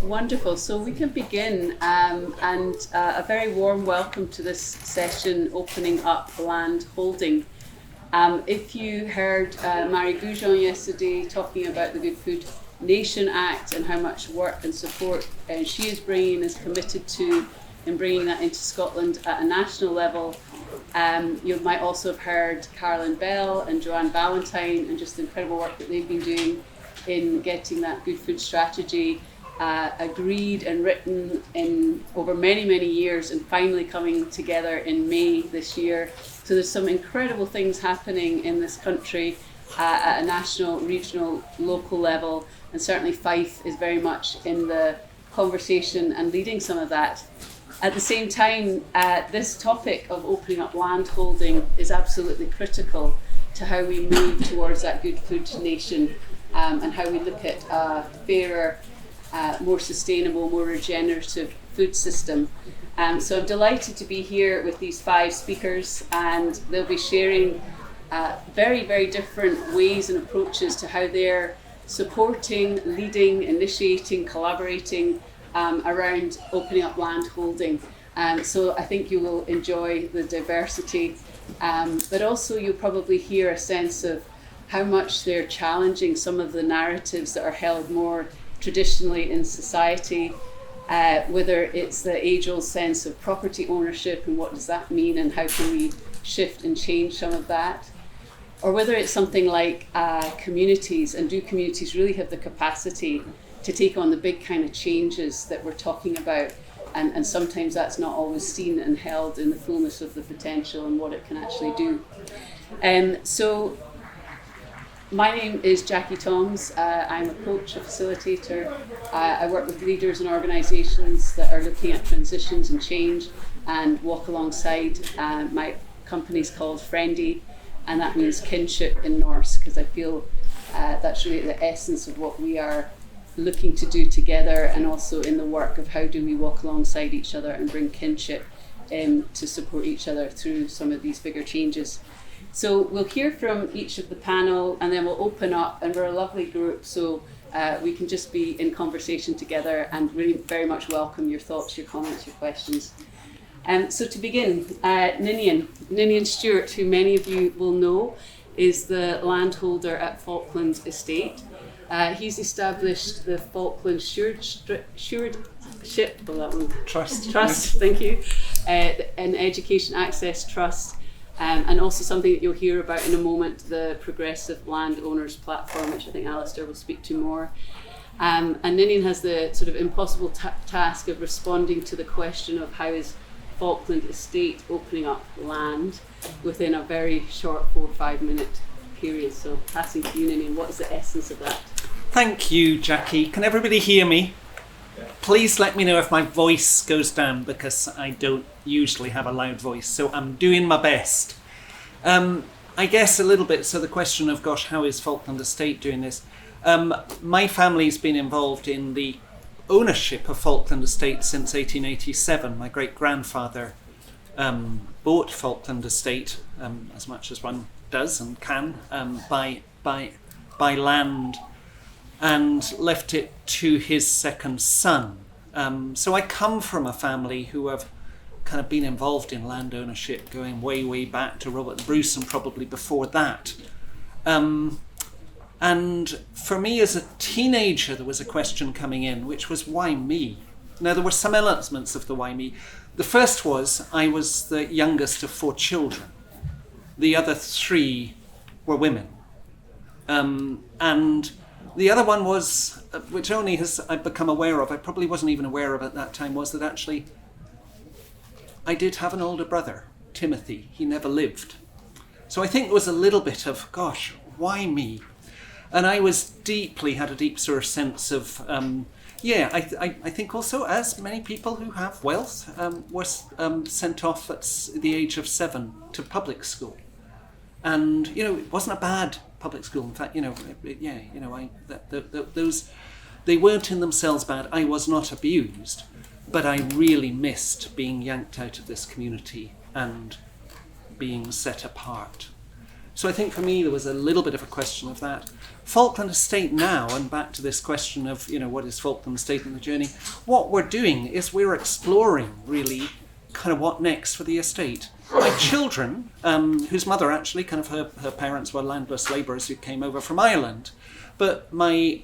Wonderful. So we can begin, and a very warm welcome to this session opening up land holding. If you heard Marie Goujon yesterday talking about the Good Food Nation Act and how much work and support she is bringing and is committed to in bringing that into Scotland at a national level, you might also have heard Carolyn Bell and Joanne Ballantyne and just the incredible work that they've been doing in getting that good food strategy agreed and written in over many, many years and finally coming together in May this year. So there's some incredible things happening in this country at a national, regional, local level, and certainly Fife is very much in the conversation and leading some of that. At the same time, this topic of opening up land holding is absolutely critical to how we move towards that good food nation and how we look at a fairer, more sustainable, more regenerative food system. So I'm delighted to be here with these 5 speakers, and they'll be sharing very, very different ways and approaches to how they're supporting, leading, initiating, collaborating around opening up land holding. So I think you will enjoy the diversity, but also you'll probably hear a sense of how much they're challenging some of the narratives that are held more traditionally in society, whether it's the age-old sense of property ownership and what does that mean and how can we shift and change some of that, or whether it's something like communities, and do communities really have the capacity to take on the big kind of changes that we're talking about, and sometimes that's not always seen and held in the fullness of the potential and what it can actually do. So my name is Jackie Thoms. I'm a coach, a facilitator. I work with leaders and organisations that are looking at transitions and change and walk alongside. My company's called Friendy, and that means kinship in Norse, because I feel that's really the essence of what we are looking to do together, and also in the work of how do we walk alongside each other and bring kinship to support each other through some of these bigger changes. So we'll hear from each of the panel, and then we'll open up, and we're a lovely group, so we can just be in conversation together and really very much welcome your thoughts, your comments, your questions. So to begin, Ninian Stuart, who many of you will know, is the landholder at Falkland Estate. He's established the Falkland Stewardship, Trust, thank you, an Education Access Trust, and also something that you'll hear about in a moment, the Progressive Landowners Platform, which I think Alastair will speak to more. And Ninian has the sort of impossible task of responding to the question of how is Falkland Estate opening up land within a very short 4 or 5 minute period. So passing to you, Ninian, what is the essence of that? Thank you, Jackie. Can everybody hear me? Please let me know if my voice goes down, because I don't usually have a loud voice, so I'm doing my best. I guess a little bit, so the question of, gosh, how is Falkland Estate doing this? My family's been involved in the ownership of Falkland Estate since 1887. My great-grandfather bought Falkland Estate, as much as one does and can, by land, and left it to his second son. So I come from a family who have kind of been involved in land ownership going way, way back to Robert Bruce and probably before that. And for me as a teenager, there was a question coming in, which was, why me? Now, there were some elements of the why me. The first was, I was the youngest of 4 children. The other 3 were women. And the other one was, which only I've become aware of, I probably wasn't even aware of at that time, was that actually I did have an older brother, Timothy. He never lived. So I think it was a little bit of, gosh, why me? And I had a deep sort of sense of, I think also, as many people who have wealth, was sent off at the age of 7 to public school. And, it wasn't a bad public school. In fact, those, they weren't in themselves bad. I was not abused, but I really missed being yanked out of this community and being set apart. So I think for me there was a little bit of a question of that. Falkland Estate now, and back to this question of, what is Falkland Estate in the journey, what we're doing is we're exploring really kind of what next for the estate. My children, whose mother actually, kind of her parents were landless labourers who came over from Ireland. But my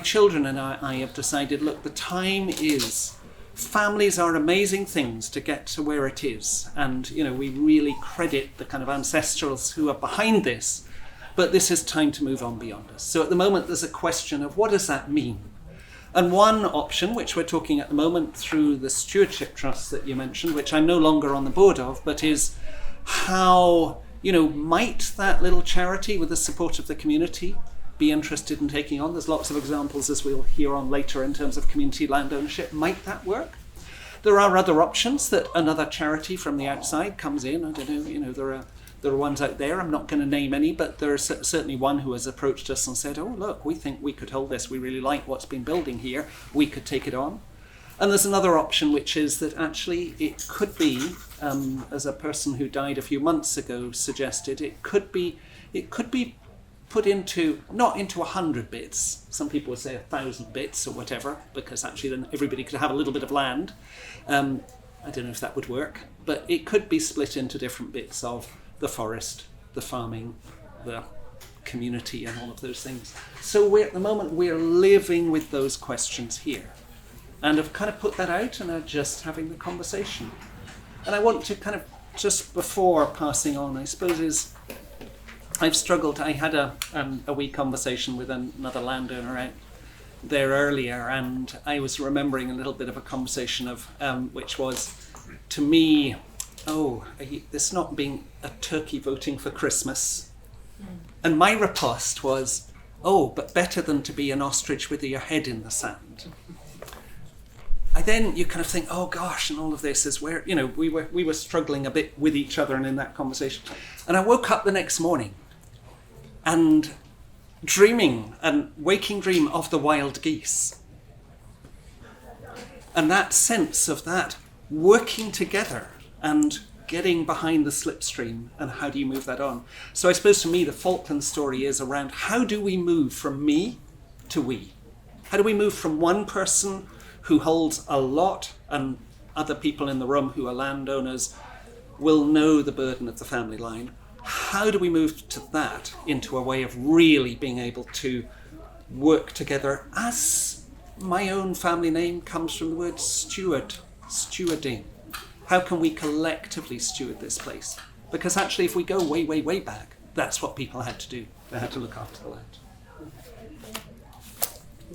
children and I have decided, look, the time is, families are amazing things to get to where it is. And, we really credit the kind of ancestrals who are behind this. But this is time to move on beyond us. So at the moment, there's a question of what does that mean? And one option, which we're talking at the moment through the stewardship trust that you mentioned, which I'm no longer on the board of, but is how, might that little charity with the support of the community be interested in taking on? There's lots of examples, as we'll hear on later, in terms of community land ownership. Might that work? There are other options that another charity from the outside comes in. I don't know, there are ones out there, I'm not going to name any, but there's certainly one who has approached us and said, oh, look, we think we could hold this. We really like what's been building here. We could take it on. And there's another option, which is that actually it could be, as a person who died a few months ago suggested, it could be put into, not into 100 bits. Some people would say 1,000 bits or whatever, because actually then everybody could have a little bit of land. I don't know if that would work, but it could be split into different bits of the forest, the farming, the community, and all of those things. So at the moment we're living with those questions here, and I've kind of put that out and are just having the conversation. And I want to kind of, just before passing on, I suppose, I've struggled. I had a wee conversation with another landowner out there earlier, and I was remembering a little bit of a conversation of which was, to me, this not being a turkey voting for Christmas. And my riposte was, but better than to be an ostrich with your head in the sand. Then you kind of think, oh gosh, and all of this is where, we were struggling a bit with each other and in that conversation. And I woke up the next morning and waking dream of the wild geese. And that sense of that working together and getting behind the slipstream, and how do you move that on? So I suppose for me the Falkland story is around how do we move from me to we? How do we move from one person who holds a lot, and other people in the room who are landowners will know the burden of the family line? How do we move to that into a way of really being able to work together, as my own family name comes from the word stewarding. How can we collectively steward this place? Because actually, if we go way, way, way back, that's what people had to do. They had to look after the land.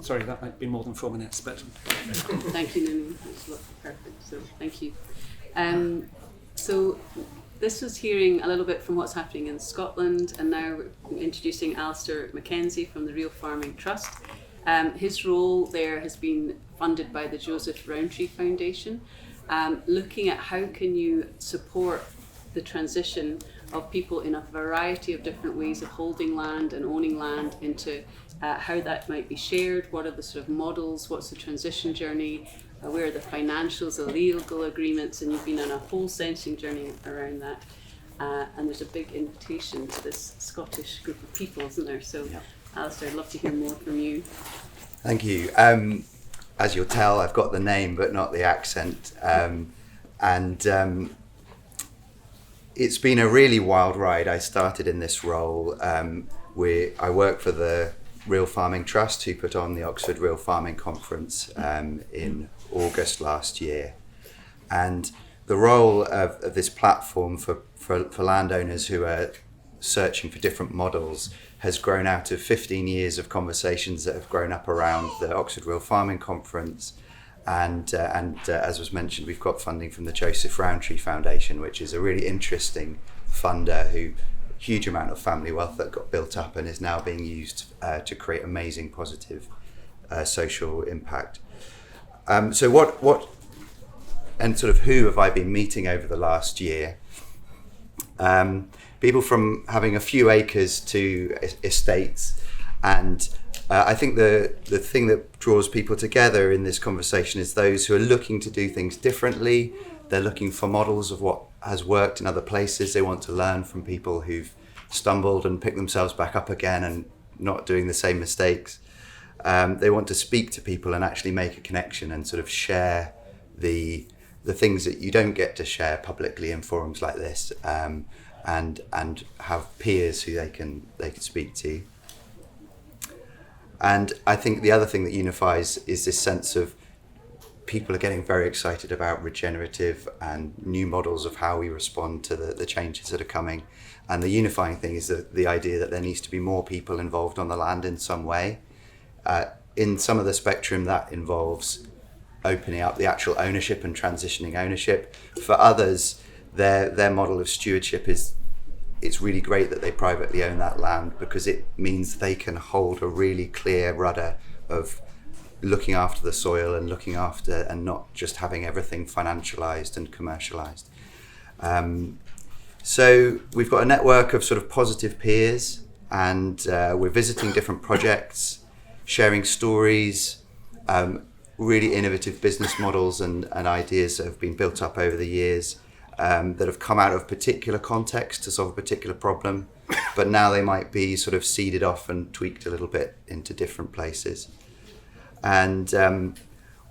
Sorry, that might be more than 4 minutes, but... Thank you, Ninian. That's perfect. So, thank you. So, this was hearing a little bit from what's happening in Scotland, and now we're introducing Alastair MacKenzie from the Real Farming Trust. His role there has been funded by the Joseph Rowntree Foundation, looking at how can you support the transition of people in a variety of different ways of holding land and owning land into how that might be shared, what are the sort of models, what's the transition journey, where are the financials, the legal agreements, and you've been on a whole sensing journey around that. And there's a big invitation to this Scottish group of people, isn't there? So, yeah. Alastair, I'd love to hear more from you. Thank you. As you'll tell, I've got the name but not the accent. It's been a really wild ride. I started in this role where I work for the Real Farming Trust, who put on the Oxford Real Farming Conference in August last year. And the role of this platform for landowners who are searching for different models has grown out of 15 years of conversations that have grown up around the Oxford Real Farming Conference. And as was mentioned, we've got funding from the Joseph Rowntree Foundation, which is a really interesting funder who huge amount of family wealth that got built up and is now being used to create amazing positive social impact. So what and sort of who have I been meeting over the last year? People from having a few acres to estates, and I think the thing that draws people together in this conversation is those who are looking to do things differently. They're looking for models of what has worked in other places. They want to learn from people who've stumbled and picked themselves back up again and not doing the same mistakes. They want to speak to people and actually make a connection and sort of share the things that you don't get to share publicly in forums like this, and have peers who they can speak to. And I think the other thing that unifies is this sense of people are getting very excited about regenerative and new models of how we respond to the changes that are coming. And the unifying thing is the idea that there needs to be more people involved on the land in some way. In some of the spectrum, that involves opening up the actual ownership and transitioning ownership. For others, their model of stewardship is, it's really great that they privately own that land because it means they can hold a really clear rudder of looking after the soil and looking after, and not just having everything financialized and commercialized. So we've got a network of sort of positive peers, and we're visiting different projects, sharing stories, really innovative business models and ideas that have been built up over the years, that have come out of particular context to solve a particular problem, but now they might be sort of seeded off and tweaked a little bit into different places. And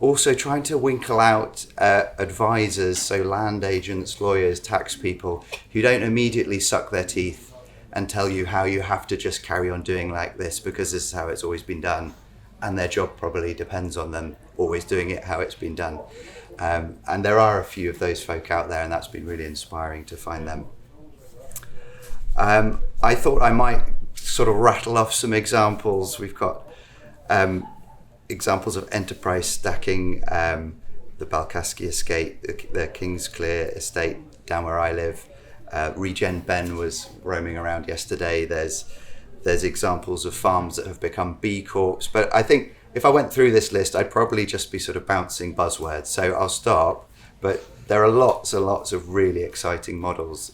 also trying to winkle out advisors, so land agents, lawyers, tax people, who don't immediately suck their teeth and tell you how you have to just carry on doing like this because this is how it's always been done, and their job probably depends on them always doing it how it's been done. And there are a few of those folk out there, and that's been really inspiring to find them. I thought I might sort of rattle off some examples. We've got examples of enterprise stacking, the Balkaski estate, the Kingsclear estate down where I live. Regen Ben was roaming around yesterday. There's examples of farms that have become B Corps. But I think if I went through this list, I'd probably just be sort of bouncing buzzwords. So I'll stop. But there are lots and lots of really exciting models.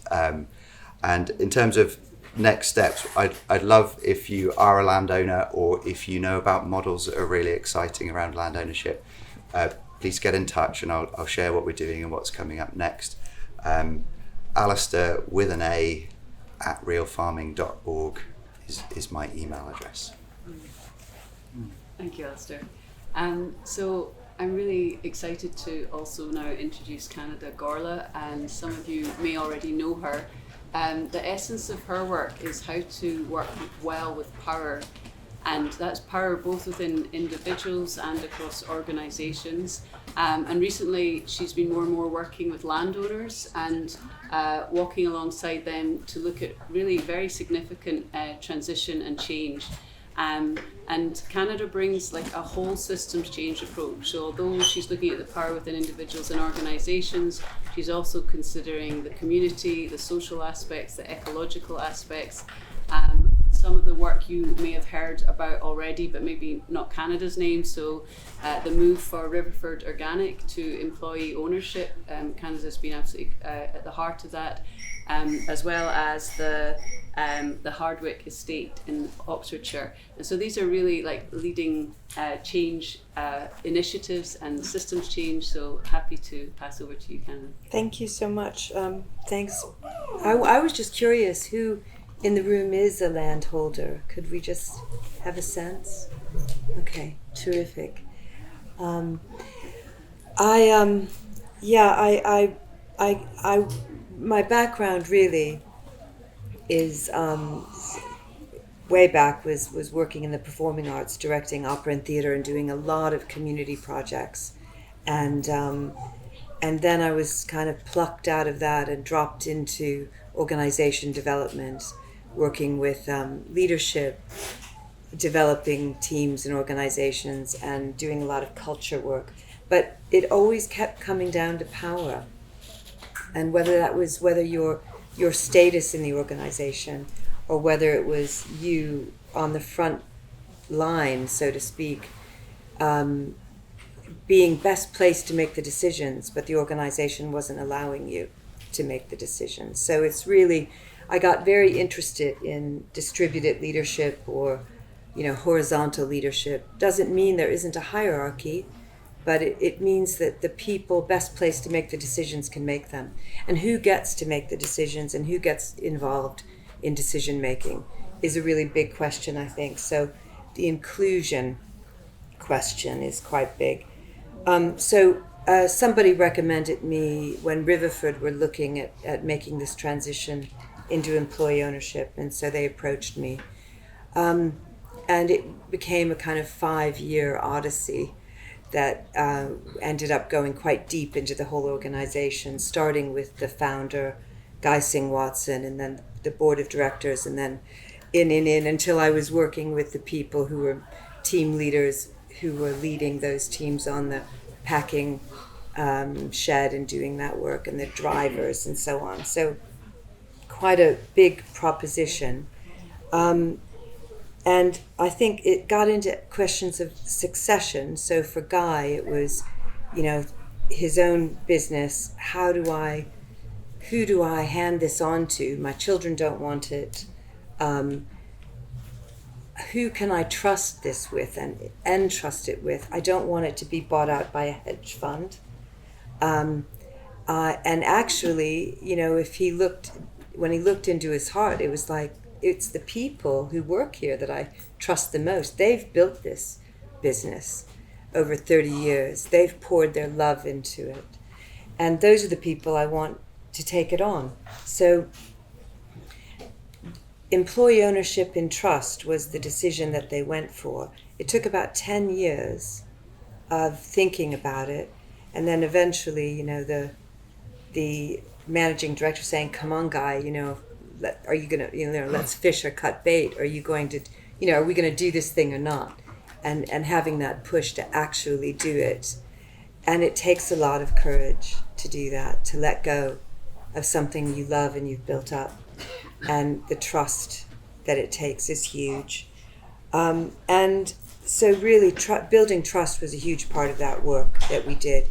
And in terms of next steps, I'd love if you are a landowner or if you know about models that are really exciting around land ownership, please get in touch and I'll share what we're doing and what's coming up next. Alastair with an A at realfarming.org is my email address. Thank you, Alastair. So I'm really excited to also now introduce Kanada Gorla, and some of you may already know her. The essence of her work is how to work well with power, and that's power both within individuals and across organisations. And recently she's been more and more working with landowners and walking alongside them to look at really very significant transition and change. And Kanada brings like a whole systems change approach. So although she's looking at the power within individuals and organisations, she's also considering the community, the social aspects, the ecological aspects. Some of the work you may have heard about already, but maybe not Canada's name. So the move for Riverford Organic to employee ownership, Canada's been absolutely at the heart of that, as well as the Hardwick estate in Oxfordshire. And so these are really like leading change initiatives and systems change. So happy to pass over to you, Canada. Thank you so much. Thanks. I was just curious who in the room is a landholder. Could we just have a sense? Okay, terrific. My background really is way back was working in the performing arts, directing opera and theater and doing a lot of community projects. And then I was kind of plucked out of that and dropped into organization development, working with leadership, developing teams and organizations, and doing a lot of culture work. But it always kept coming down to power. And whether your status in the organization or whether it was you on the front line, so to speak, being best placed to make the decisions, but the organization wasn't allowing you to make the decisions. So it's really, I got very interested in distributed leadership or, horizontal leadership. Doesn't mean there isn't a hierarchy, but it means that the people best placed to make the decisions can make them. And who gets to make the decisions and who gets involved in decision making is a really big question, I think. So the inclusion question is quite big. Somebody recommended me when Riverford were looking at making this transition into employee ownership, and so they approached me. And it became a kind of 5-year odyssey that ended up going quite deep into the whole organization, starting with the founder, Guy Singh Watson, and then the board of directors, and then in until I was working with the people who were team leaders who were leading those teams on the packing shed and doing that work, and the drivers and so on. So quite a big proposition. And I think it got into questions of succession. So for Guy, it was, his own business. Who do I hand this on to? My children don't want it. Who can I trust this with and trust it with? I don't want it to be bought out by a hedge fund. And actually, when he looked into his heart, it was like, it's the people who work here that I trust the most. They've built this business over 30 years. They've poured their love into it. And those are the people I want to take it on. So employee ownership in trust was the decision that they went for. It took about 10 years of thinking about it. And then eventually, the managing director saying, come on, Guy, are you going to, let's fish or cut bait? Are you going to, are we going to do this thing or not? And having that push to actually do it. And it takes a lot of courage to do that, to let go of something you love and you've built up. And the trust that it takes is huge. And so really building trust was a huge part of that work that we did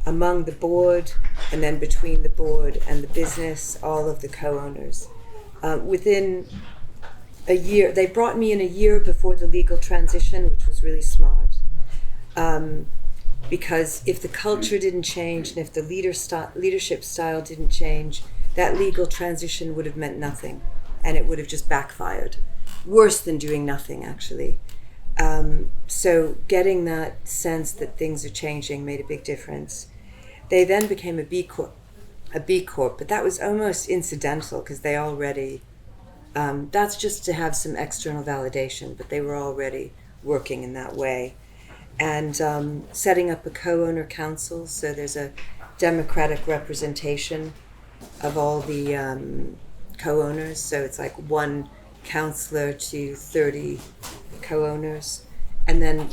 among the board, and then between the board and the business, all of the co-owners. Within a year, they brought me in a year before the legal transition, which was really smart. Because if the culture didn't change and if the leadership style didn't change, that legal transition would have meant nothing, and it would have just backfired. Worse than doing nothing, actually. So getting that sense that things are changing made a big difference. They then became a B Corp, but that was almost incidental because they already, that's just to have some external validation, but they were already working in that way. And setting up a co-owner council, so there's a democratic representation of all the co-owners, so it's like one councillor to 30 co-owners, and then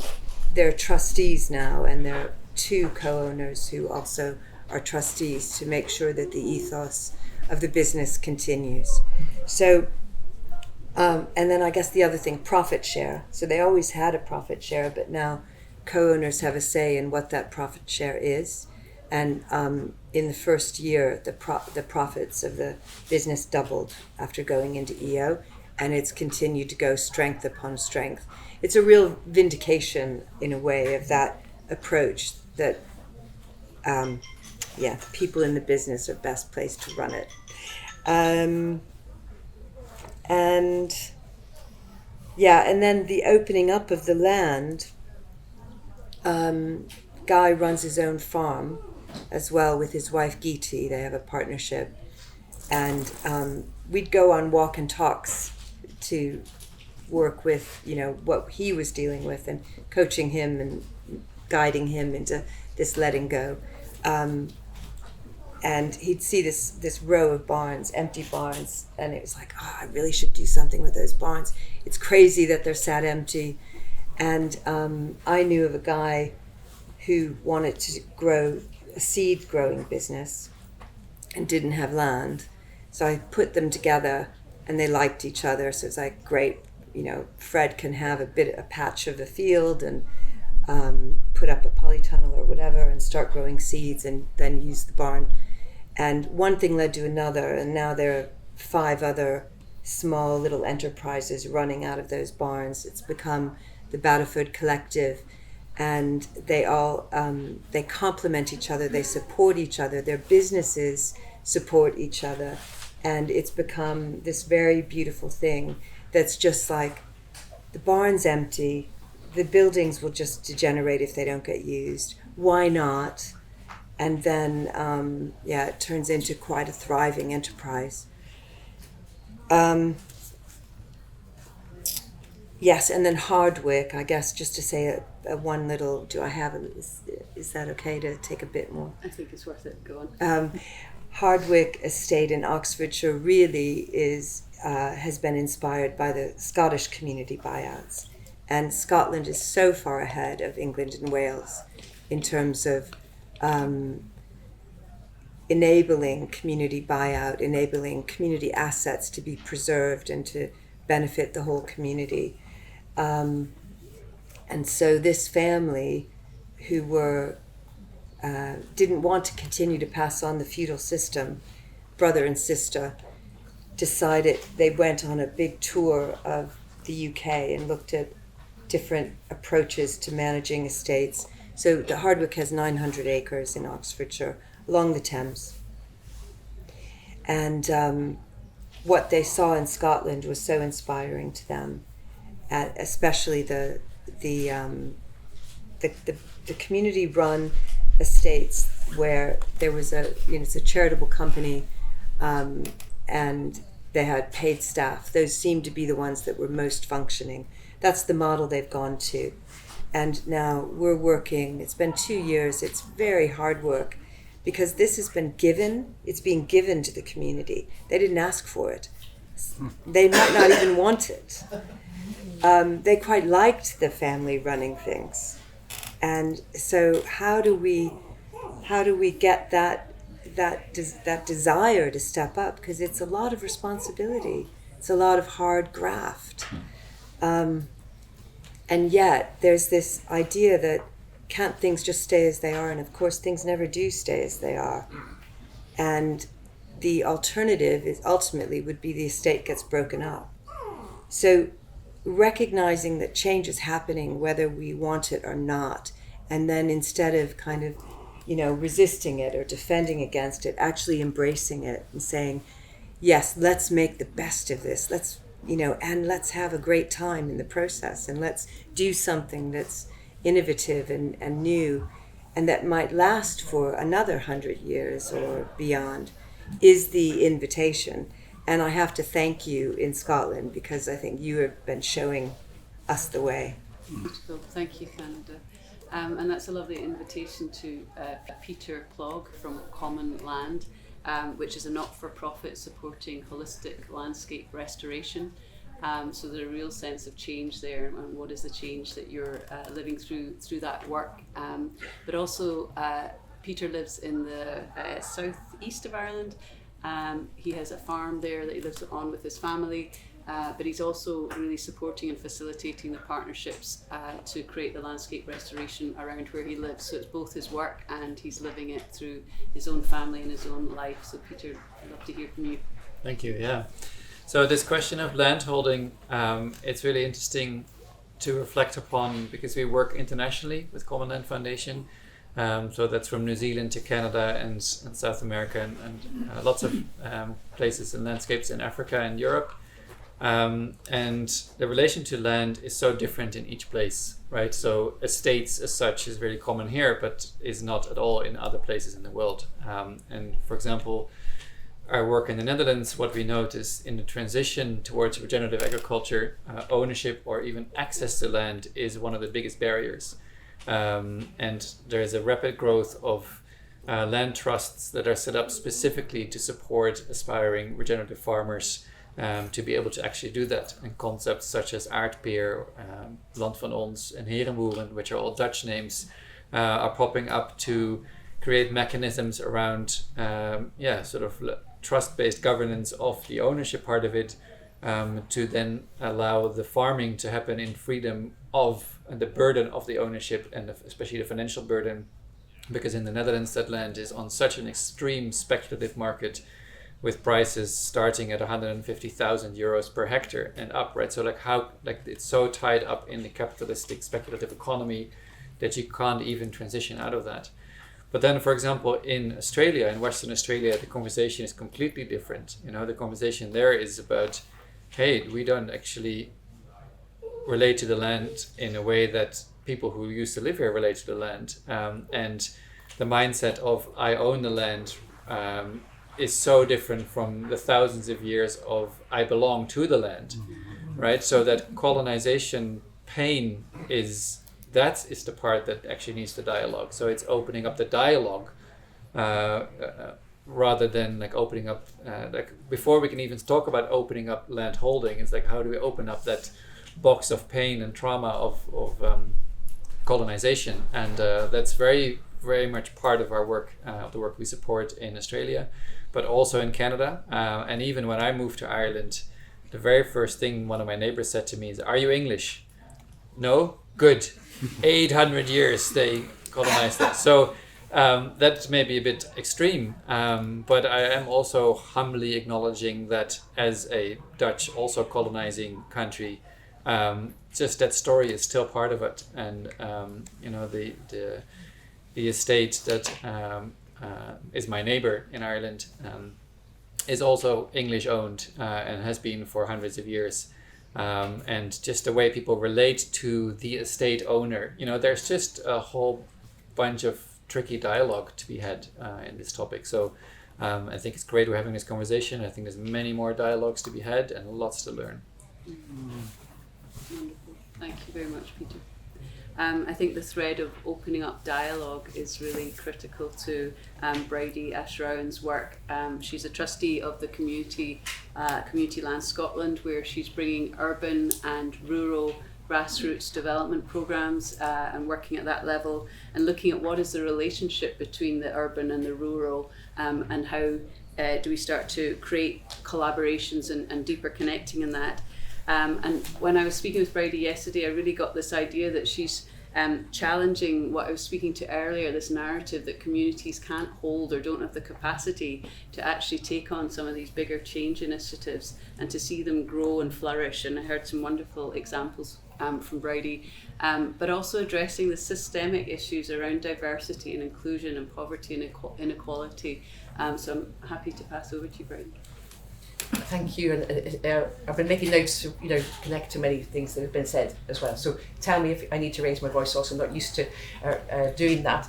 there are trustees now, and there are 2 co-owners who also are trustees to make sure that the ethos of the business continues. So, and then I guess the other thing, profit share. So they always had a profit share, but now co-owners have a say in what that profit share is. And in the first year, the profits of the business doubled after going into EO, and it's continued to go strength upon strength. It's a real vindication, in a way, of that approach that, the people in the business are best placed to run it. And then the opening up of the land, Guy runs his own farm as well with his wife Geeti. They have a partnership, and we'd go on walk and talks to work with what he was dealing with and coaching him and guiding him into this letting go. And he'd see this row of barns, empty barns, and it was like, I really should do something with those barns. It's crazy that they're sat empty. And I knew of a guy who wanted to grow a seed growing business and didn't have land. So I put them together, and they liked each other. So it's like, great, Fred can have a patch of a field and put up a polytunnel or whatever and start growing seeds and then use the barn. And one thing led to another, and now there are 5 other small little enterprises running out of those barns. It's become the Battleford Collective, and they all they complement each other, they support each other, their businesses support each other, And it's become this very beautiful thing that's just like, the barn's empty, the buildings will just degenerate if they don't get used. Why not? And then, it turns into quite a thriving enterprise. Yes, and then Hardwick, I guess, just to say one little, is that okay to take a bit more? I think it's worth it. Go on. Hardwick Estate in Oxfordshire really has been inspired by the Scottish community buyouts. And Scotland is so far ahead of England and Wales in terms of enabling community buyout, enabling community assets to be preserved and to benefit the whole community. And so this family, who didn't want to continue to pass on the feudal system, brother and sister, decided, they went on a big tour of the UK and looked at different approaches to managing estates. So the Hardwick has 900 acres in Oxfordshire along the Thames. And what they saw in Scotland was so inspiring to them, especially the community-run estates where there was it's a charitable company, and they had paid staff. Those seemed to be the ones that were most functioning. That's the model they've gone to. And now we're working, it's been 2 years, it's very hard work, because this has been given, it's being given to the community. They didn't ask for it. They might not even want it. They quite liked the family running things. And so how do we get that desire to step up? Because it's a lot of responsibility. It's a lot of hard graft. And yet there's this idea that can't things just stay as they are? And of course things never do stay as they are. And the alternative is ultimately would be the estate gets broken up. So recognizing that change is happening whether we want it or not, and then instead of kind of, resisting it or defending against it, actually embracing it and saying, yes, let's make the best of this. And let's have a great time in the process, and let's do something that's innovative and new and that might last for another 100 years or beyond, is the invitation. And I have to thank you in Scotland, because I think you have been showing us the way. Beautiful. Thank you, Kanada. And that's a lovely invitation to Pieter Ploeg from Common Land, which is a not-for-profit supporting holistic landscape restoration. So there's a real sense of change there, and what is the change that you're living through that work. But also, Pieter lives in the southeast of Ireland. He has a farm there that he lives on with his family, but he's also really supporting and facilitating the partnerships to create the landscape restoration around where he lives. So it's both his work and he's living it through his own family and his own life. So Pieter, I'd love to hear from you. Thank you, yeah. So this question of landholding, it's really interesting to reflect upon, because we work internationally with Common Land Foundation. So that's from New Zealand to Canada and South America and lots of places and landscapes in Africa and Europe. And the relation to land is so different in each place, right? So estates as such is very common here, but is not at all in other places in the world. And for example, our work in the Netherlands, what we notice in the transition towards regenerative agriculture, ownership or even access to land is one of the biggest barriers. And there is a rapid growth of land trusts that are set up specifically to support aspiring regenerative farmers to be able to actually do that. And concepts such as aardpeer, Land van Ons and Herenboeren, which are all Dutch names, are popping up to create mechanisms around sort of trust-based governance of the ownership part of it, to then allow the farming to happen in freedom of the burden of the ownership, and especially the financial burden, because in the Netherlands that land is on such an extreme speculative market, with prices starting at 150,000 euros per hectare and up, right? So it's so tied up in the capitalistic speculative economy that you can't even transition out of that. But then, for example, in Australia, in Western Australia, the conversation is completely different. The conversation there is about, hey, we don't actually relate to the land in a way that people who used to live here relate to the land. And the mindset of I own the land is so different from the thousands of years of I belong to the land, right? So that colonization pain is the part that actually needs the dialogue. So it's opening up the dialogue rather than like opening up, like before we can even talk about opening up land holding, it's like how do we open up that box of pain and trauma of colonization? And that's very, very much part of our work, of the work we support in Australia, but also in Canada. And even when I moved to Ireland, the very first thing one of my neighbors said to me is, "Are you English?" "No?" "Good." 800 years they colonized it. So that's maybe a bit extreme, but I am also humbly acknowledging that as a Dutch also colonizing country, just that story is still part of it. And the estate that is my neighbor in Ireland is also English owned and has been for hundreds of years. And just the way people relate to the estate owner, there's just a whole bunch of tricky dialogue to be had in this topic. So I think it's great we're having this conversation. I think there's many more dialogues to be had and lots to learn. Wonderful. Thank you very much, Pieter. I think the thread of opening up dialogue is really critical to Bridie Ashrowan's work. She's a trustee of the Community Land Scotland, where she's bringing urban and rural grassroots development programs and working at that level and looking at what is the relationship between the urban and the rural, and how do we start to create collaborations and deeper connecting in that. And when I was speaking with Bridie yesterday, I really got this idea that she's challenging what I was speaking to earlier, this narrative that communities can't hold or don't have the capacity to actually take on some of these bigger change initiatives and to see them grow and flourish. And I heard some wonderful examples from Bridie, but also addressing the systemic issues around diversity and inclusion and poverty and inequality. So I'm happy to pass over to you, Bridie. Thank you, and I've been making notes to connect to many things that have been said as well. So tell me if I need to raise my voice. Also, I'm not used to doing that.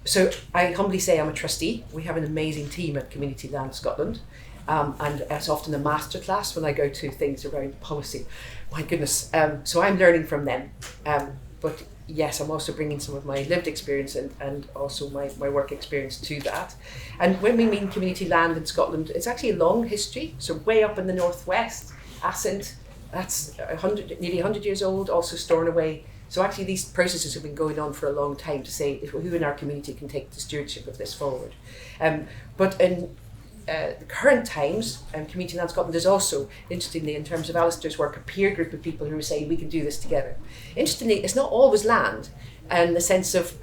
So I humbly say I'm a trustee. We have an amazing team at Community Land Scotland, and it's often a masterclass when I go to things around policy. My goodness. So I'm learning from them, but yes, I'm also bringing some of my lived experience and also my work experience to that. And when we mean community land in Scotland, it's actually a long history. So way up in the northwest, Assynt, that's nearly 100 years old, also storing away. So actually these processes have been going on for a long time to say who in our community can take the stewardship of this forward. But in the current times, Community Land Scotland is also, interestingly, in terms of Alastair's work, a peer group of people who are saying we can do this together. Interestingly, it's not always land, in the sense of,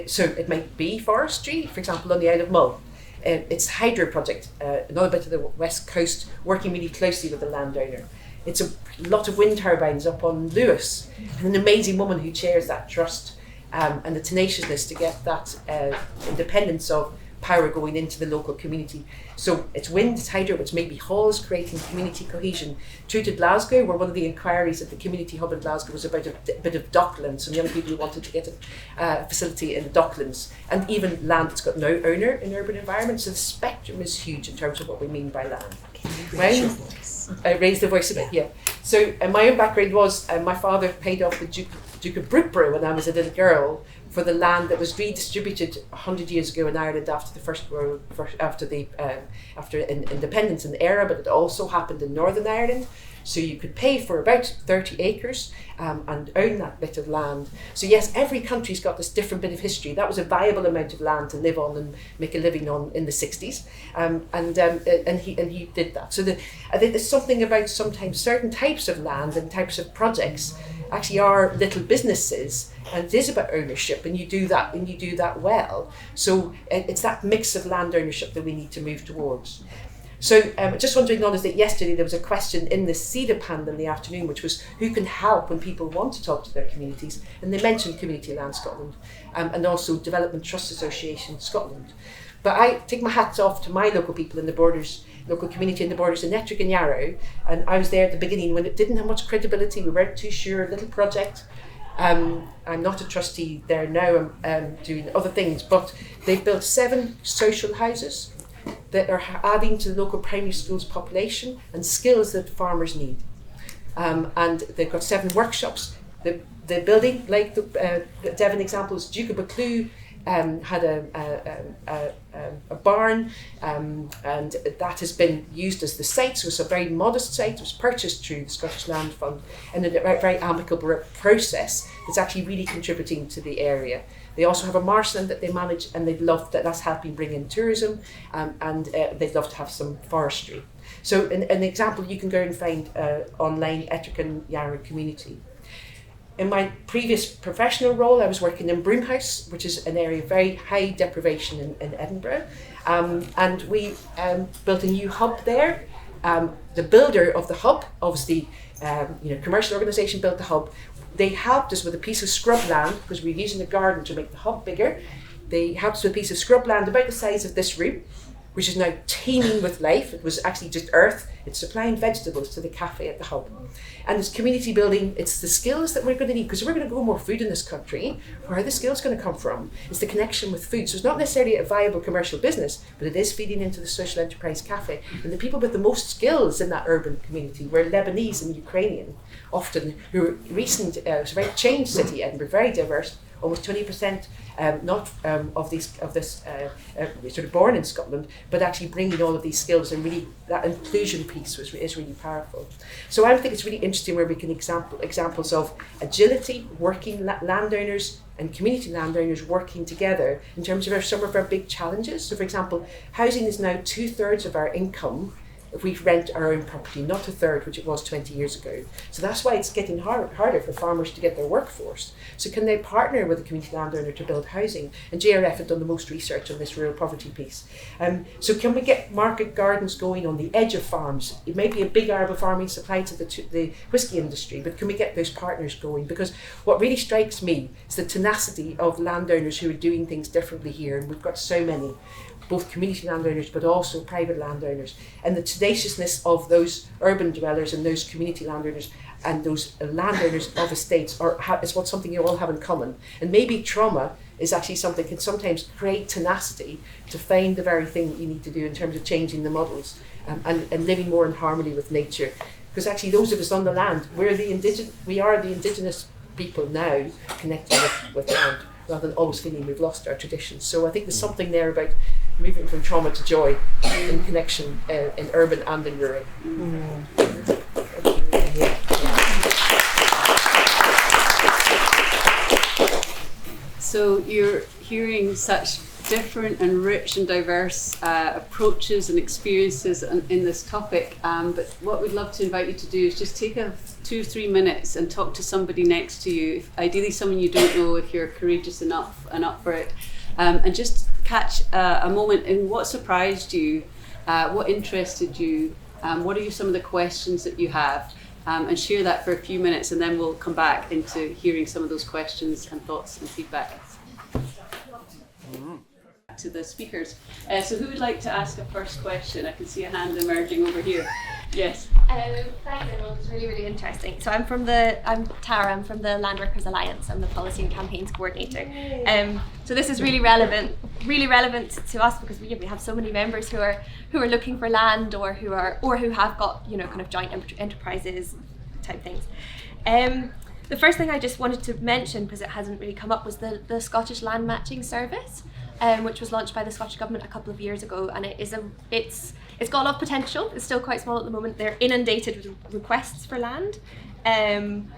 so it might be forestry, for example, on the Isle of Mull. It's a hydro project, another bit of the west coast, working really closely with the landowner. It's a lot of wind turbines up on Lewis, and an amazing woman who chairs that trust, and the tenaciousness to get that independence of power going into the local community. So it's wind, it's hydro, it's maybe halls creating community cohesion. True to Glasgow, where one of the inquiries at the community hub in Glasgow was about a bit of docklands, some young people who wanted to get a facility in the docklands, and even land that's got no owner in urban environments. So the spectrum is huge in terms of what we mean by land. Raise the voice a bit, yeah. So my own background was, my father paid off the Duke of Brookborough when I was a little girl for the land that was redistributed 100 years ago in Ireland after the after independence in the era, but it also happened in Northern Ireland. So you could pay for about 30 acres and own that bit of land. So yes, every country's got this different bit of history. That was a viable amount of land to live on and make a living on in the 60s, and he did that. So I think there's something about sometimes certain types of land and types of projects actually are little businesses, and it is about ownership, and you do that well. So it's that mix of land ownership that we need to move towards. So just want to acknowledge that yesterday there was a question in the CEDA panel in the afternoon, which was who can help when people want to talk to their communities, and they mentioned Community Land Scotland and also Development Trust Association Scotland. But I take my hats off to my local people in the borders, local community in the borders in Ettrick and Yarrow, and I was there at the beginning when it didn't have much credibility, we weren't too sure, little project. I'm not a trustee there now, I'm doing other things, but they've built 7 social houses that are adding to the local primary schools population and skills that farmers need. And they've got 7 workshops. The building, like the Devon examples, Duke of Buccleuch had a barn, and that has been used as the site. So it's a very modest site. It was purchased through the Scottish Land Fund in a very amicable process that's actually really contributing to the area. They also have a marshland that they manage, and they'd love that's helping bring in tourism, and they'd love to have some forestry. So an example you can go and find online, Ettrick and Yarrow Community. In my previous professional role, I was working in Broomhouse, which is an area of very high deprivation in Edinburgh, and we built a new hub there. The builder of the hub, obviously, commercial organisation built the hub. They helped us with a piece of scrub land because we were using the garden to make the hub bigger. They helped us with a piece of scrub land about the size of this room, which is now teeming with life. It was actually just earth. It's supplying vegetables to the cafe at the hub. And it's community building. It's the skills that we're going to need, because we're going to grow more food in this country. Where are the skills going to come from? It's the connection with food. So it's not necessarily a viable commercial business, but it is feeding into the social enterprise cafe. And the people with the most skills in that urban community were Lebanese and Ukrainian, often, who were recent, it's a very changed city, Edinburgh, very diverse. Almost 20% of this sort of born in Scotland, but actually bringing all of these skills, and really that inclusion piece is really powerful. So I think it's really interesting where we can examples of agility, working landowners and community landowners working together in terms of some of our big challenges. So for example, housing is now 2/3 of our income if we rent our own property, not 1/3, which it was 20 years ago. So that's why it's getting harder for farmers to get their workforce. So can they partner with a community landowner to build housing? And JRF have done the most research on this rural poverty piece. So can we get market gardens going on the edge of farms? It may be a big arable farming supply to the whisky industry, but can we get those partners going? Because what really strikes me is the tenacity of landowners who are doing things differently here, and we've got so many, both community landowners but also private landowners, and the tenaciousness of those urban dwellers and those community landowners and those landowners of estates is something you all have in common. And maybe trauma is actually something that can sometimes create tenacity to find the very thing that you need to do in terms of changing the models and living more in harmony with nature. Because actually those of us on the land, we are the indigenous people now connected with land, rather than always feeling we've lost our traditions. So I think there's something there about moving from trauma to joy in connection in urban and in rural. So you're hearing such different and rich and diverse approaches and experiences in this topic, but what we'd love to invite you to do is just take 2 or 3 minutes and talk to somebody next to you, ideally someone you don't know if you're courageous enough and up for it, and just catch a moment in what surprised you, what interested you, what are some of the questions that you have, and share that for a few minutes, and then we'll come back into hearing some of those questions and thoughts and feedback. To the speakers. So who would like to ask a first question? I can see a hand emerging over here. Yes. Thanks everyone, it's really, really interesting. So I'm Tara, I'm from the Land Workers Alliance, I'm the Policy and Campaigns Coordinator. So this is really relevant to us because we have so many members who are looking for land or who have got kind of joint enterprises type things. The first thing I just wanted to mention, because it hasn't really come up, was the Scottish Land Matching Service, which was launched by the Scottish Government a couple of years ago, and it's got a lot of potential. It's still quite small at the moment. They're inundated with requests for land, and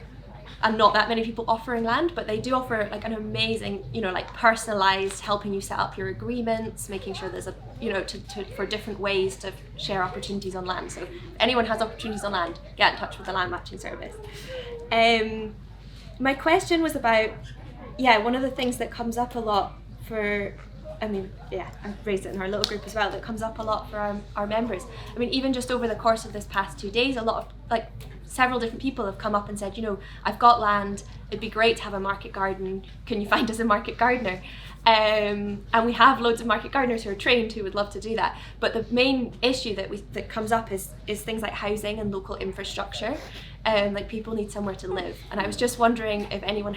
not that many people offering land, but they do offer like an amazing, personalised, helping you set up your agreements, making sure there's for different ways to share opportunities on land. So if anyone has opportunities on land, get in touch with the Land Matching Service. My question was about, one of the things that comes up a lot for I mean, yeah, I've raised it in our little group as well, that comes up a lot for our members. I mean, even just over the course of this past 2 days, a lot of, like, several different people have come up and said, you know, I've got land, it'd be great to have a market garden, can you find us a market gardener? And we have loads of market gardeners who are trained who would love to do that. But the main issue that comes up is things like housing and local infrastructure. Like, people need somewhere to live. And I was just wondering if anyone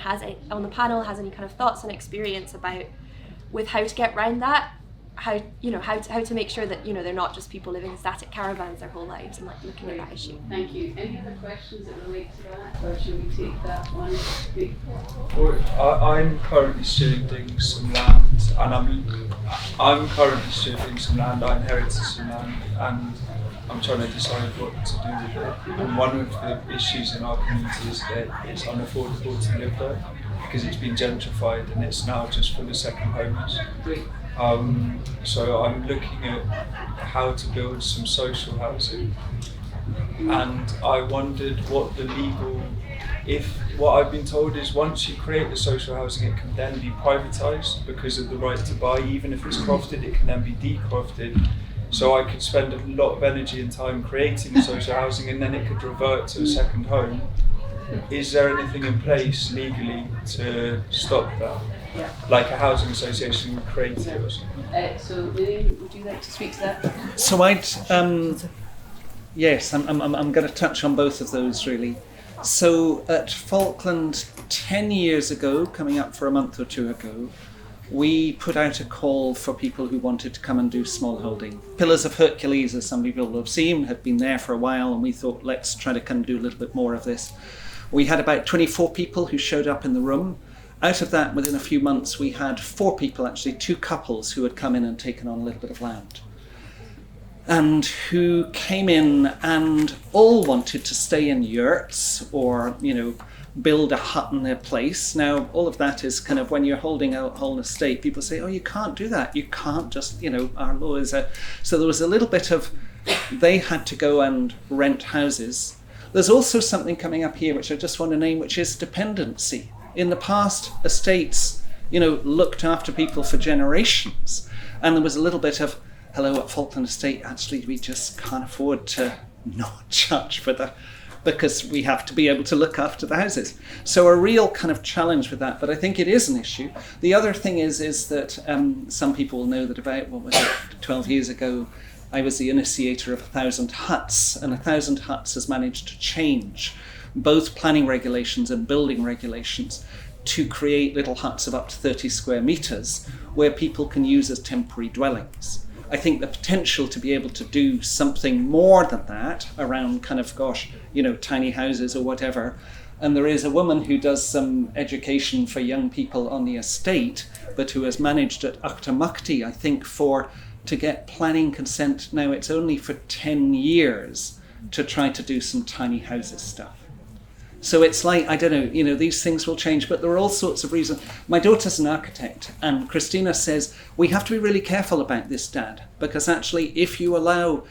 on the panel has any kind of thoughts and experience about with how to get around that, how to make sure that, you know, they're not just people living in static caravans their whole lives, and like looking at that issue. Thank you. Any other questions that relate to that, or should we take that one? I'm currently stewarding some land, and I'm currently stewarding some land. I inherited some land, and I'm trying to decide what to do with it. And one of the issues in our community is that it's unaffordable to live there because it's been gentrified and it's now just full of second homes. So I'm looking at how to build some social housing, and I wondered what I've been told is once you create the social housing, it can then be privatised because of the right to buy. Even if it's crofted, it can then be decrofted. So I could spend a lot of energy and time creating the social housing, and then it could revert to a second home. Is there anything in place legally to stop that? Yeah. Like a housing association created it or something? So Ninian, would you like to speak to that? So yes, I'm going to touch on both of those really. So at Falkland 10 years ago, coming up for a month or two ago, we put out a call for people who wanted to come and do smallholding. Pillars of Hercules, as some people will have seen, had been there for a while, and we thought, let's try to come and do a little bit more of this. We had about 24 people who showed up in the room. Out of that, within a few months, we had 4 people, actually 2 couples, who had come in and taken on a little bit of land. And who came in and all wanted to stay in yurts or, you know, build a hut in their place. Now, all of that is kind of, when you're holding a whole estate, people say, oh, you can't do that. You can't just, you know, our law is a... So there was a little bit of, they had to go and rent houses. There's also something coming up here, which I just want to name, which is dependency. In the past, estates, you know, looked after people for generations. And there was a little bit of, hello, at Falkland Estate, actually, we just can't afford to not charge for the... because we have to be able to look after the houses. So a real kind of challenge with that, but I think it is an issue. The other thing is that some people will know that about, 12 years ago, I was the initiator of 1,000 huts, and 1,000 huts has managed to change both planning regulations and building regulations to create little huts of up to 30 square metres where people can use as temporary dwellings. I think the potential to be able to do something more than that around kind of, tiny houses or whatever. And there is a woman who does some education for young people on the estate, but who has managed at Uktamakti, I think, to get planning consent. Now it's only for 10 years to try to do some tiny houses stuff. So it's like, I don't know, these things will change, but there are all sorts of reasons. My daughter's an architect, and Christina says, we have to be really careful about this, Dad, because actually if you allow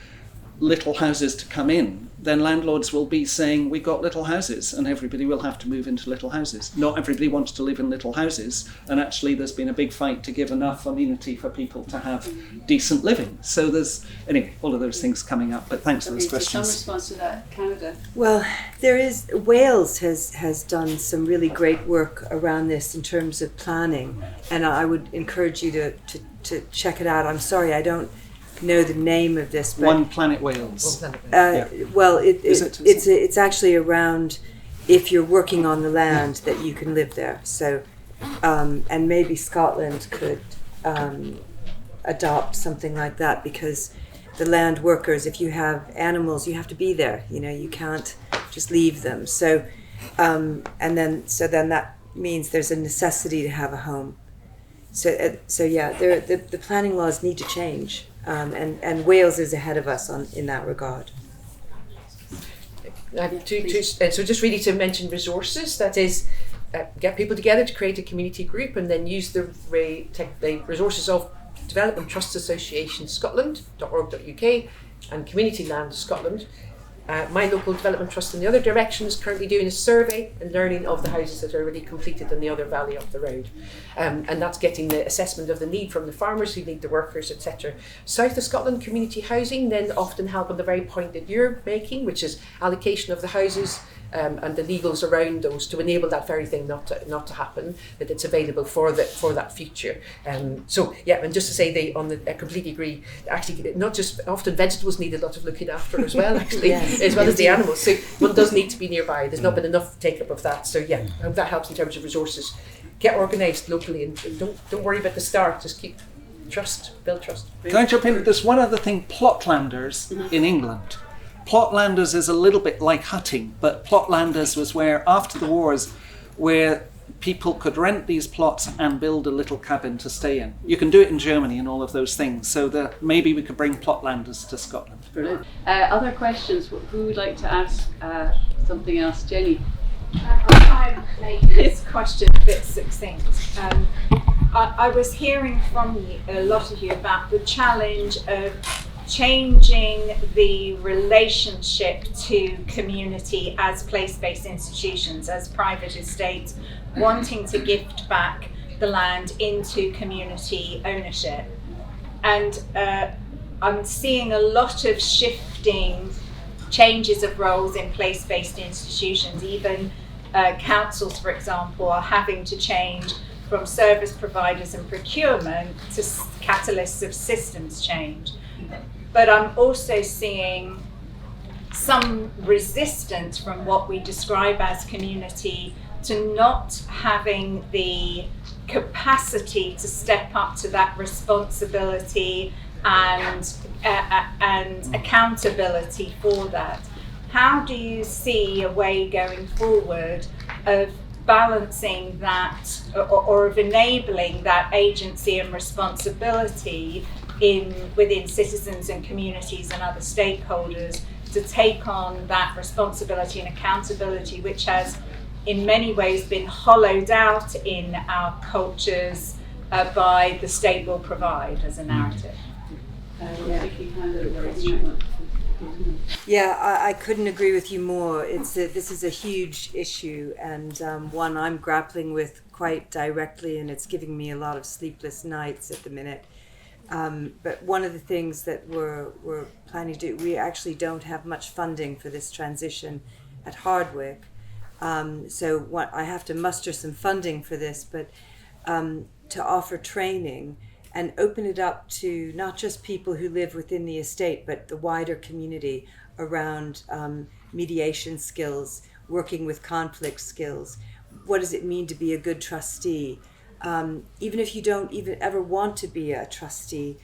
little houses to come in, then landlords will be saying, we got little houses, and everybody will have to move into little houses. Not everybody wants to live in little houses, and actually there's been a big fight to give enough amenity for people to have decent living. So there's, anyway, all of those things coming up, but thanks for those questions. Some response to that, Canada. Well, Wales has done some really great work around this in terms of planning, and I would encourage you to check it out. I'm sorry, I don't know the name of this, but One Planet Wales. Well, it's actually around if you're working on the land that you can live there. So, and maybe Scotland could adopt something like that, because the land workers, if you have animals, you have to be there. You can't just leave them. So, then that means there's a necessity to have a home. So yeah, the planning laws need to change. And Wales is ahead of us in that regard. So just really to mention resources, that is, get people together to create a community group, and then use the resources of Development Trust Association Scotland.org.uk and Community Land Scotland. my local development trust in the other direction is currently doing a survey and learning of the houses that are already completed in the other valley up the road. And that's getting the assessment of the need from the farmers who need the workers, etc. South of Scotland community housing then often help on the very point that you're making, which is allocation of the houses, and the legals around those to enable that very thing not to happen, that it's available for that future. So yeah, and just to say I completely agree. Actually, not just often vegetables need a lot of looking after as well, actually, Yes, as well as the animals. So one does need to be nearby. There's not been enough take up of that. So yeah, I hope that helps in terms of resources. Get organised locally and don't worry about the start. Just keep build trust. Can I jump in? There's one other thing, plotlanders in England. Plotlanders is a little bit like hutting, but plotlanders was where, after the wars, where people could rent these plots and build a little cabin to stay in. You can do it in Germany and all of those things, so maybe we could bring plotlanders to Scotland. Brilliant. Other questions? Who would like to ask something else? Jenny? I'll try and make this question a bit succinct. I was hearing from you, a lot of you, about the challenge of changing the relationship to community as place-based institutions, as private estates, wanting to gift back the land into community ownership. And I'm seeing a lot of shifting changes of roles in place-based institutions. Even councils, for example, are having to change from service providers and procurement to catalysts of systems change. But I'm also seeing some resistance from what we describe as community to not having the capacity to step up to that responsibility and accountability for that. How do you see a way going forward of balancing that or of enabling that agency and responsibility within citizens and communities and other stakeholders to take on that responsibility and accountability, which has in many ways been hollowed out in our cultures by the state will provide as a narrative? Yeah, I couldn't agree with you more. This is a huge issue, and one I'm grappling with quite directly, and it's giving me a lot of sleepless nights at the minute. But one of the things that we're planning to do, we actually don't have much funding for this transition at Hardwick. So I have to muster some funding for this, but to offer training and open it up to not just people who live within the estate, but the wider community around mediation skills, working with conflict skills. What does it mean to be a good trustee? Even if you don't even ever want to be a trustee,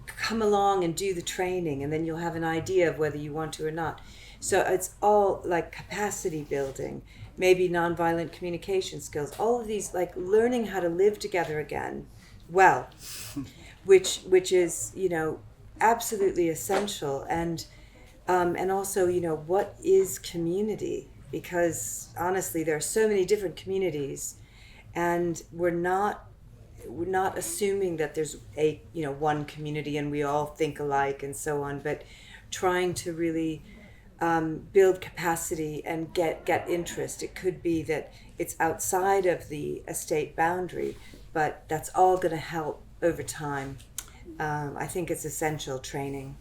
come along and do the training, and then you'll have an idea of whether you want to or not. So it's all like capacity building, maybe nonviolent communication skills, all of these, like learning how to live together again, well, which is, absolutely essential. And also, what is community? Because honestly, there are so many different communities, and we're not assuming that there's a one community and we all think alike and so on, but trying to really build capacity and get interest. It could be that it's outside of the estate boundary, but that's all going to help over time. I think it's essential training.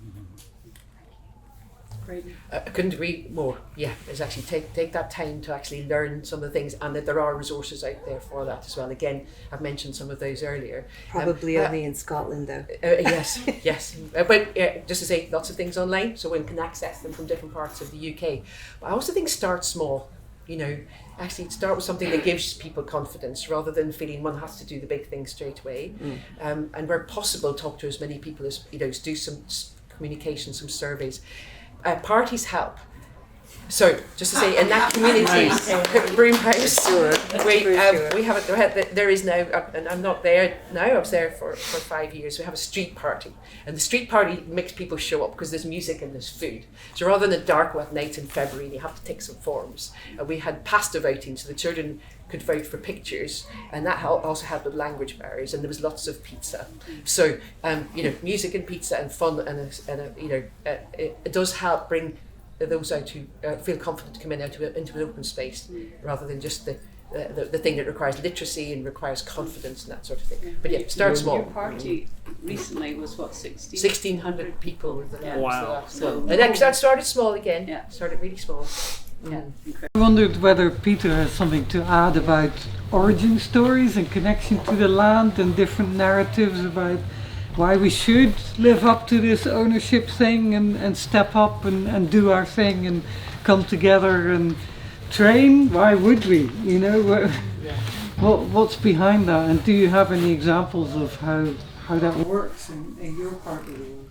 Great. I couldn't agree more. Yeah, it's actually take that time to actually learn some of the things, and that there are resources out there for that as well. Again, I've mentioned some of those earlier. Probably only in Scotland, though. Yes. But just to say, lots of things online, so one can access them from different parts of the UK. But I also think start small. Actually start with something that gives people confidence rather than feeling one has to do the big thing straight away. And where possible, talk to as many people as, do some communication, some surveys. Parties help. So just to say, in that community, Broomhouse, we have there is now, and I'm not there now, I was there for 5 years, we have a street party. And the street party makes people show up because there's music and there's food. So rather than a dark wet night in February, you have to take some forms. We had pasta voting, so the children could vote for pictures, and that also helped with language barriers, and there was lots of pizza. So, music and pizza and fun, and it does help bring those out who feel confident to come into an open space, rather than just the thing that requires literacy and requires confidence and that sort of thing. But yeah, start small. Your party recently was what, 1,600 people was the Yeah. Wow. So and then that started small again. Yeah. Started really small. yeah, I wondered whether Pieter has something to add about origin stories and connection to the land and different narratives about why we should live up to this ownership thing and step up and do our thing and come together and train. Why would we? You know, what's behind that? And do you have any examples of how that works in your part of the world?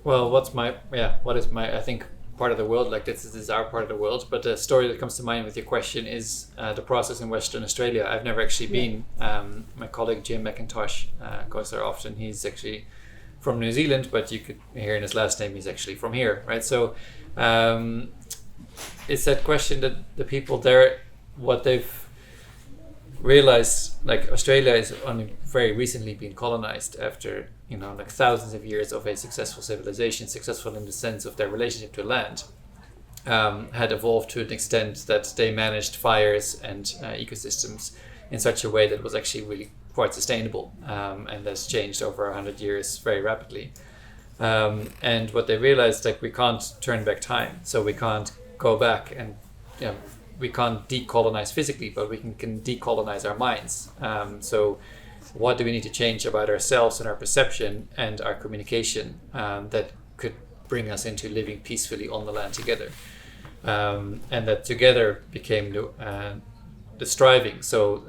Well, what is my, I think, part of the world, like this is our part of the world, but the story that comes to mind with your question is the process in Western Australia. I've never actually been. My colleague Jim McIntosh goes there often. He's actually from New Zealand, but you could hear in his last name he's actually from here, right? So it's that question that the people there, what they've realized, like Australia is only very recently been colonized after, you know, like thousands of years of a successful civilization, successful in the sense of their relationship to land, had evolved to an extent that they managed fires and ecosystems in such a way that was actually really quite sustainable, and that's changed over 100 years very rapidly. And what they realized, like, we can't turn back time, so we can't go back and, you know, we can't decolonize physically, but we can decolonize our minds. So what do we need to change about ourselves and our perception and our communication that could bring us into living peacefully on the land together? And that together became the striving. So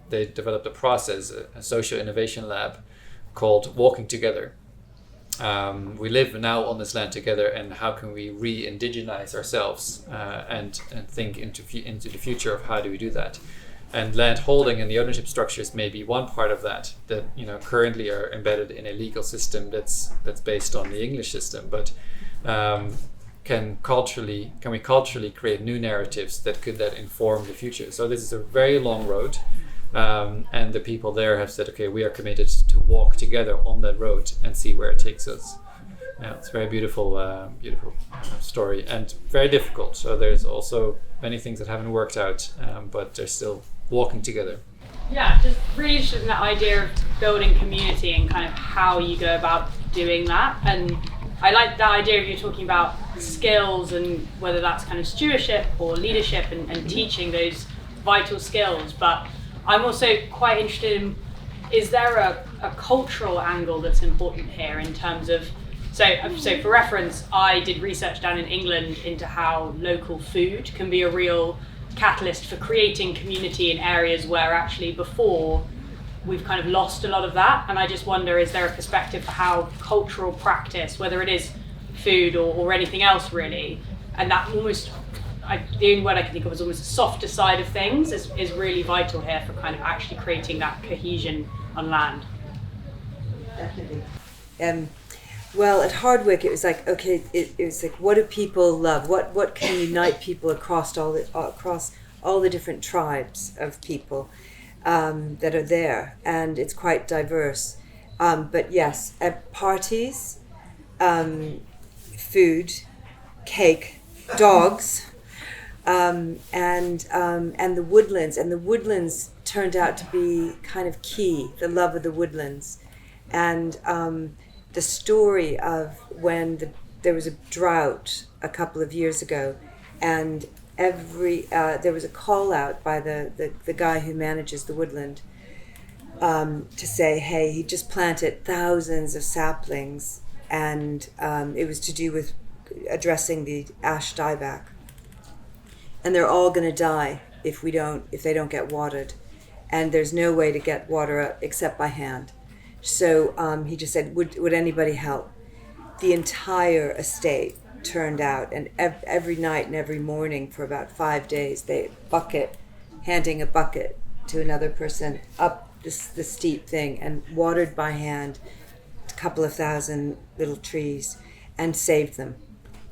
they developed a process, a social innovation lab called Walking Together. We live now on this land together, and how can we re-indigenize ourselves and think into the future of how do we do that? And land holding and the ownership structures may be one part of that, you know, currently are embedded in a legal system that's based on the English system, but can we culturally create new narratives that could inform the future? So this is a very long road. And the people there have said, okay, we are committed to walk together on that road and see where it takes us. Yeah, it's a very beautiful, beautiful story, and very difficult. So there's also many things that haven't worked out, but they're still walking together. Yeah, just really interested in that idea of building community and kind of how you go about doing that. And I like that idea of you talking about skills and whether that's kind of stewardship or leadership and teaching those vital skills. But I'm also quite interested in, is there a cultural angle that's important here in terms of, so for reference, I did research down in England into how local food can be a real catalyst for creating community in areas where actually before we've kind of lost a lot of that. And I just wonder, is there a perspective for how cultural practice, whether it is food or anything else really, and that almost, the only word I can think of is almost the softer side of things is really vital here for kind of actually creating that cohesion on land. Definitely. Well, at Hardwick, it was like, okay, it was like, what do people love? What can unite people across all the different tribes of people that are there? And it's quite diverse. But yes, at parties, food, cake, dogs, and the woodlands. And the woodlands turned out to be kind of key, the love of the woodlands. And the story of when there was a drought a couple of years ago, and there was a call out by the guy who manages the woodland to say, hey, he just planted thousands of saplings, and it was to do with addressing the ash dieback, and they're all going to die if they don't get watered, and there's no way to get water out except by hand. So he just said, would anybody help? The entire estate turned out, and every night and every morning for about 5 days, handing a bucket to another person up the steep thing, and watered by hand a couple of thousand little trees and saved them.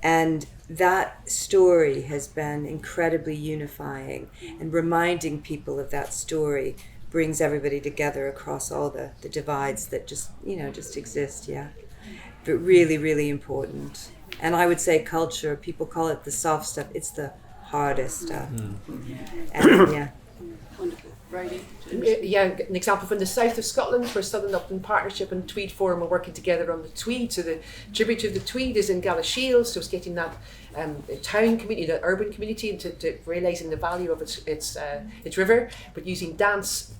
And that story has been incredibly unifying, and reminding people of that story brings everybody together across all the divides that just exist. Yeah, but really, really important. And I would say culture, people call it the soft stuff, it's the hardest stuff. And yeah. Wonderful. Bridie? Yeah, an example from the south of Scotland, where Southern Upland Partnership and Tweed Forum are working together on the Tweed. So the tributary of the Tweed is in Galashiels, so it's getting that town community, the urban community, into realising the value of its river, but using dance,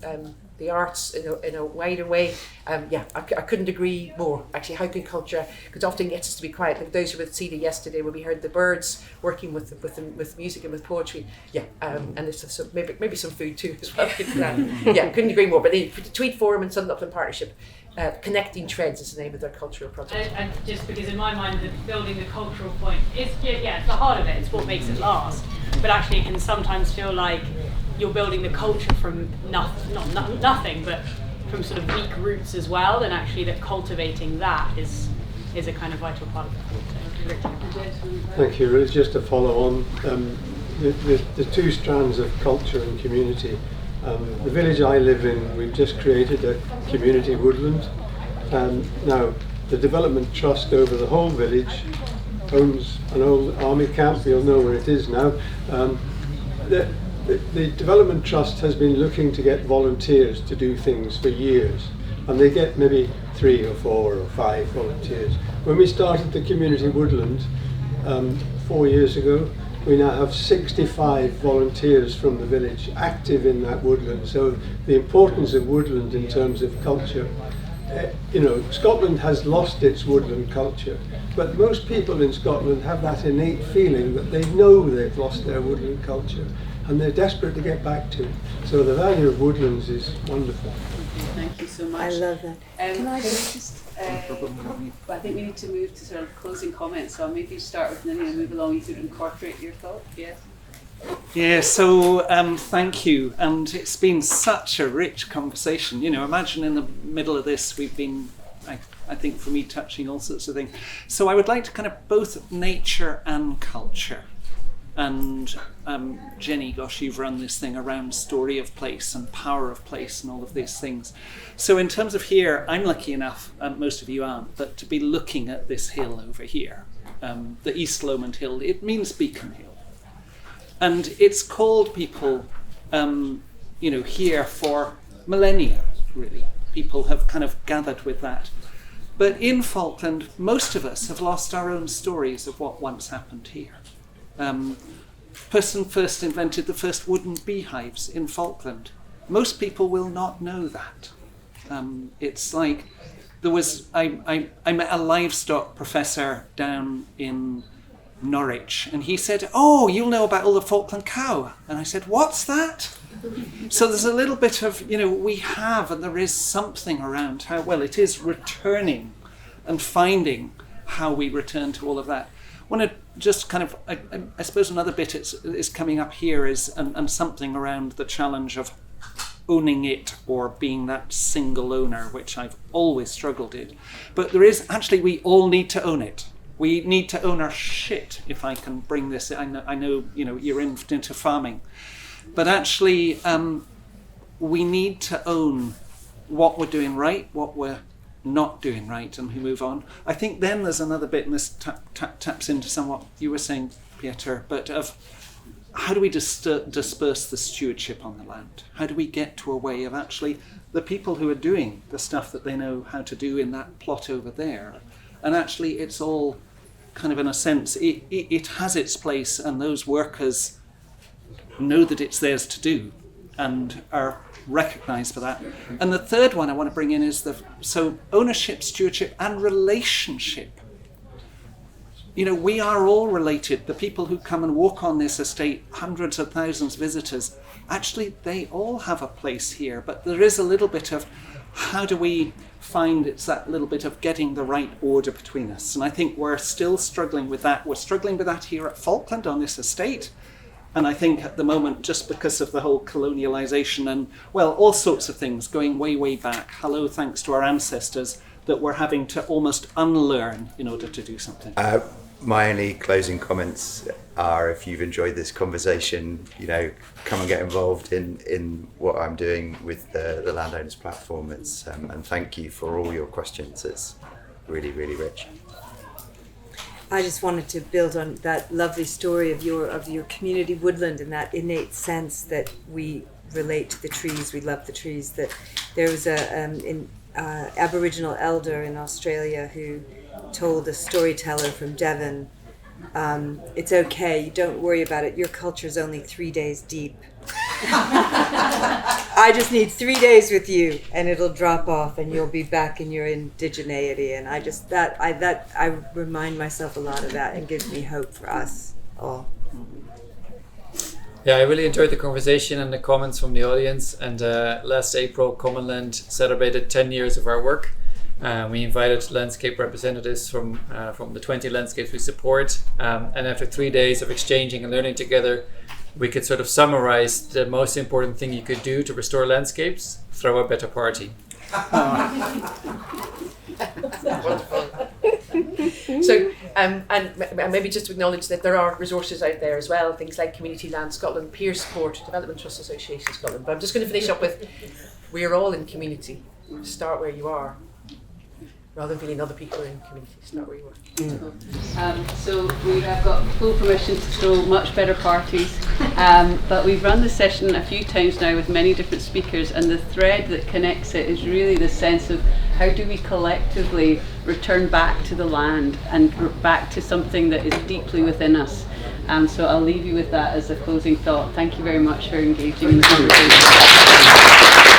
the arts in a wider way. I couldn't agree more. Actually, how can culture, because often gets us to be quiet. Like those who were with Cedar yesterday, where we heard the birds working with music and with poetry. And it's maybe some food too as well. Couldn't agree more. But the Tweed Forum and Southern Upland Partnership, Connecting Treads is the name of their cultural project. And just because in my mind, building the cultural point is it's the heart of it. It's what makes it last. But actually, it can sometimes feel like you're building the culture from nothing, but from sort of weak roots as well. And actually, that cultivating that is a kind of vital part of it. Thank you. Really, just to follow on the two strands of culture and community. The village I live in, we've just created a community woodland. Now, the Development Trust over the whole village owns an old army camp. You'll know where it is now. The Development Trust has been looking to get volunteers to do things for years, and they get maybe 3 or 4 or 5 volunteers. When we started the community woodland 4 years ago, we now have 65 volunteers from the village active in that woodland. So the importance of woodland in terms of culture, Scotland has lost its woodland culture, but most people in Scotland have that innate feeling that they know they've lost their woodland culture and they're desperate to get back to it. So the value of woodlands is wonderful. Thank you so much. I love that. Can I just I think we need to move to sort of closing comments, so I'll maybe start with Ninian and move along. You could incorporate your thought. Yes. Yeah, so thank you, and it's been such a rich conversation. Imagine in the middle of this we've been, I think for me, touching all sorts of things. So I would like to kind of both nature and culture. And Jenny, gosh, you've run this thing around story of place and power of place and all of these things. So in terms of here, I'm lucky enough, most of you aren't, but to be looking at this hill over here, the East Lomond Hill. It means Beacon Hill. And it's called people, here for millennia, really. People have kind of gathered with that. But in Falkland, most of us have lost our own stories of what once happened here. Person first invented the first wooden beehives in Falkland. Most people will not know that. It's like I met a livestock professor down in Norwich, and he said, "Oh, you'll know about all the Falkland cow." And I said, "What's that?" So there's a little bit of, we have, and there is something around how well it is returning and finding how we return to all of that. I want to just kind of, I suppose another bit is coming up here is, and something around the challenge of owning it or being that single owner, which I've always struggled in. But there is, actually, we all need to own it. We need to own our shit, if I can bring this. I know you're into farming. But actually, we need to own what we're doing right, what we're not doing right, and we move on. I think then there's another bit, and this taps into somewhat you were saying, Pieter, but of how do we disperse the stewardship on the land? How do we get to a way of actually the people who are doing the stuff that they know how to do in that plot over there, and actually it's all kind of, in a sense, it has its place, and those workers know that it's theirs to do and are recognised for that. And the third one I want to bring in is so ownership, stewardship and relationship. We are all related. The people who come and walk on this estate, hundreds of thousands of visitors, actually they all have a place here, but there is a little bit of how do we find it's that little bit of getting the right order between us. And I think we're still struggling with that. We're struggling with that here at Falkland on this estate. And I think at the moment, just because of the whole colonialisation and, all sorts of things going way, way back, thanks to our ancestors, that we're having to almost unlearn in order to do something. My only closing comments are, if you've enjoyed this conversation, come and get involved in what I'm doing with the Landowners Platform. And thank you for all your questions. It's really, really rich. I just wanted to build on that lovely story of your community woodland and that innate sense that we relate to the trees, we love the trees. That there was a Aboriginal elder in Australia who told a storyteller from Devon, it's okay, don't worry about it, your culture's only 3 days deep. I just need 3 days with you and it'll drop off and you'll be back in your indigeneity. And I remind myself a lot of that and gives me hope for us all. Yeah, I really enjoyed the conversation and the comments from the audience. And last April, Commonland celebrated 10 years of our work. We invited landscape representatives from the 20 landscapes we support. And after 3 days of exchanging and learning together, we could sort of summarize the most important thing you could do to restore landscapes: throw a better party. Wonderful. So, and maybe just to acknowledge that there are resources out there as well, things like Community Land Scotland, Peer Support, Development Trust Association Scotland. But I'm just going to finish up with, we're all in community. Start where you are. Rather than feeling other people are in community, start where you are. So we have got full permission to throw much better parties, but we've run the session a few times now with many different speakers, and the thread that connects it is really the sense of how do we collectively return back to the land and back to something that is deeply within us. So I'll leave you with that as a closing thought. Thank you very much for engaging in the conversation.